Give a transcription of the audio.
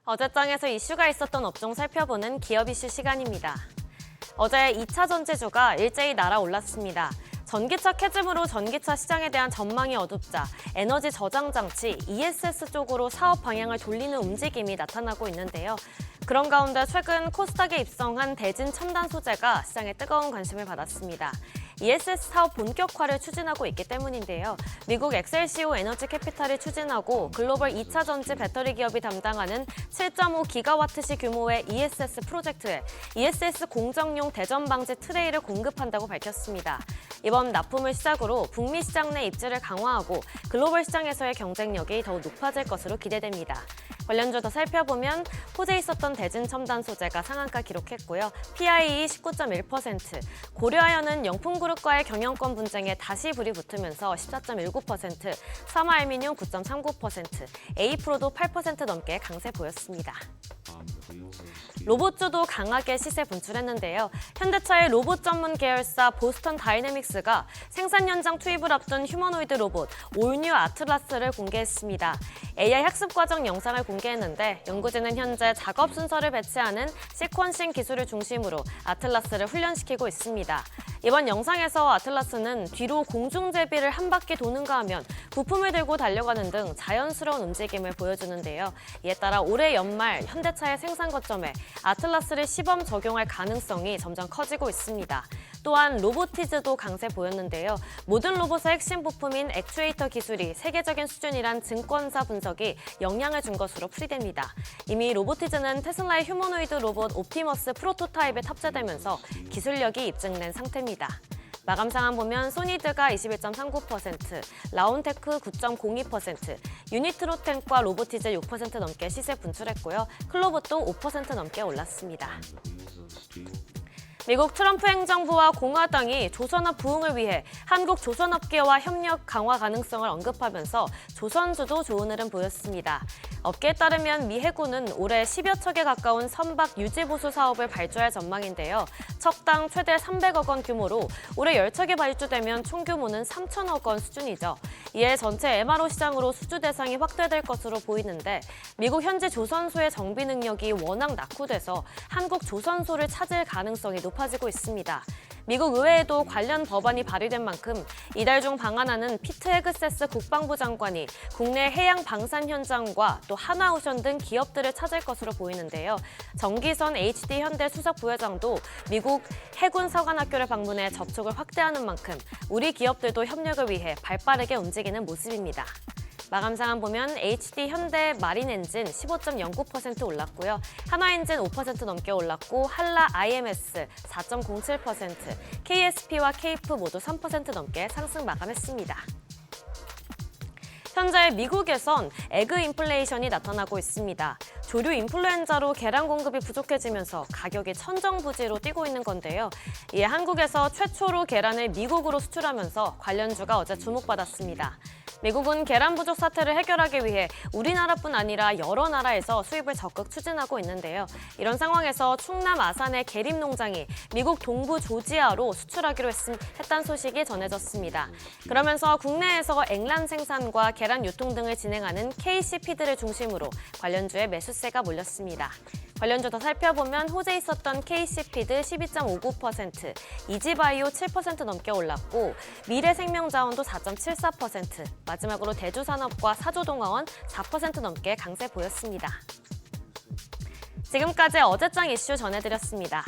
어제장에서 이슈가 있었던 업종 살펴보는 기업 이슈 시간입니다. 어제 2차 전지주가 일제히 날아올랐습니다. 전기차 캐즘으로 전기차 시장에 대한 전망이 어둡자 에너지 저장 장치 ESS 쪽으로 사업 방향을 돌리는 움직임이 나타나고 있는데요. 그런 가운데 최근 코스닥에 입성한 대진 첨단 소재가 시장에 뜨거운 관심을 받았습니다. ESS 사업 본격화를 추진하고 있기 때문인데요. 미국 엑셀시오 에너지 캐피탈이 추진하고 글로벌 2차 전지 배터리 기업이 담당하는 7.5기가와트시 규모의 ESS 프로젝트에 ESS 공정용 대전 방지 트레이를 공급한다고 밝혔습니다. 이번 납품을 시작으로 북미 시장 내 입지를 강화하고 글로벌 시장에서의 경쟁력이 더욱 높아질 것으로 기대됩니다. 관련주 더 살펴보면 호재에 있었던 대진 첨단 소재가 상한가 기록했고요. PIE 19.1%, 고려아연은 영풍그룹과의 경영권 분쟁에 다시 불이 붙으면서 14.19%, 삼화알미늄 9.39%, A프로도 8% 넘게 강세 보였습니다. 로봇주도 강하게 시세 분출했는데요. 현대차의 로봇 전문 계열사 보스턴 다이내믹스가 생산 현장 투입을 앞둔 휴머노이드 로봇 올뉴 아틀라스를 공개했습니다. AI 학습 과정 영상을 공개했는데 연구진은 현재 작업 순서를 배치하는 시퀀싱 기술을 중심으로 아틀라스를 훈련시키고 있습니다. 이번 영상에서 아틀라스는 뒤로 공중제비를 한 바퀴 도는가 하면 부품을 들고 달려가는 등 자연스러운 움직임을 보여주는데요. 이에 따라 올해 연말 현대차의 생산 거점에 아틀라스를 시범 적용할 가능성이 점점 커지고 있습니다. 또한 로보티즈도 강세 보였는데요. 모든 로봇의 핵심 부품인 액추에이터 기술이 세계적인 수준이란 증권사 분석이 영향을 준 것으로 풀이됩니다. 이미 로보티즈는 테슬라의 휴머노이드 로봇 옵티머스 프로토타입에 탑재되면서 기술력이 입증된 상태입니다. 마감 상황 보면 소니드가 21.39%, 라온테크 9.02%, 유니트로텐과 로보티즈 6% 넘게 시세 분출했고요. 클로봇도 5% 넘게 올랐습니다. 미국 트럼프 행정부와 공화당이 조선업 부흥을 위해 한국 조선업계와 협력 강화 가능성을 언급하면서 조선주도 좋은 흐름 보였습니다. 업계에 따르면 미 해군은 올해 10여 척에 가까운 선박 유지보수 사업을 발주할 전망인데요. 척당 최대 300억 원 규모로 올해 10척이 발주되면 총 규모는 3천억 원 수준이죠. 이에 전체 MRO 시장으로 수주 대상이 확대될 것으로 보이는데 미국 현지 조선소의 정비 능력이 워낙 낙후돼서 한국 조선소를 찾을 가능성이 높아지고 있습니다. 미국 의회에도 관련 법안이 발의된 만큼 이달 중 방한하는 피트 헤그세스 국방부 장관이 국내 해양 방산 현장과 또 하나오션 등 기업들을 찾을 것으로 보이는데요. 정기선 HD 현대 수석 부회장도 미국 해군 서관학교를 방문해 접촉을 확대하는 만큼 우리 기업들도 협력을 위해 발빠르게 움직이는 모습입니다. 마감 상황 보면 HD 현대 마린 엔진 15.09% 올랐고요. 한화 엔진 5% 넘게 올랐고 한라 IMS 4.07%, KSP와 케이프 모두 3% 넘게 상승 마감했습니다. 현재 미국에선 에그 인플레이션이 나타나고 있습니다. 조류 인플루엔자로 계란 공급이 부족해지면서 가격이 천정부지로 뛰고 있는 건데요. 이에 한국에서 최초로 계란을 미국으로 수출하면서 관련주가 어제 주목받았습니다. 미국은 계란 부족 사태를 해결하기 위해 우리나라뿐 아니라 여러 나라에서 수입을 적극 추진하고 있는데요. 이런 상황에서 충남 아산의 계림 농장이 미국 동부 조지아로 수출하기로 했다는 소식이 전해졌습니다. 그러면서 국내에서 eng란 생산과 계란 유통 등을 진행하는 KC피드를 중심으로 관련주에 매수세가 몰렸습니다. 관련주 더 살펴보면 호재 있었던 KC피드 12.59%, 이지바이오 7% 넘게 올랐고 미래생명자원도 4.74%, 마지막으로 대주산업과 사조동화원 4% 넘게 강세 보였습니다. 지금까지 어제장 이슈 전해드렸습니다.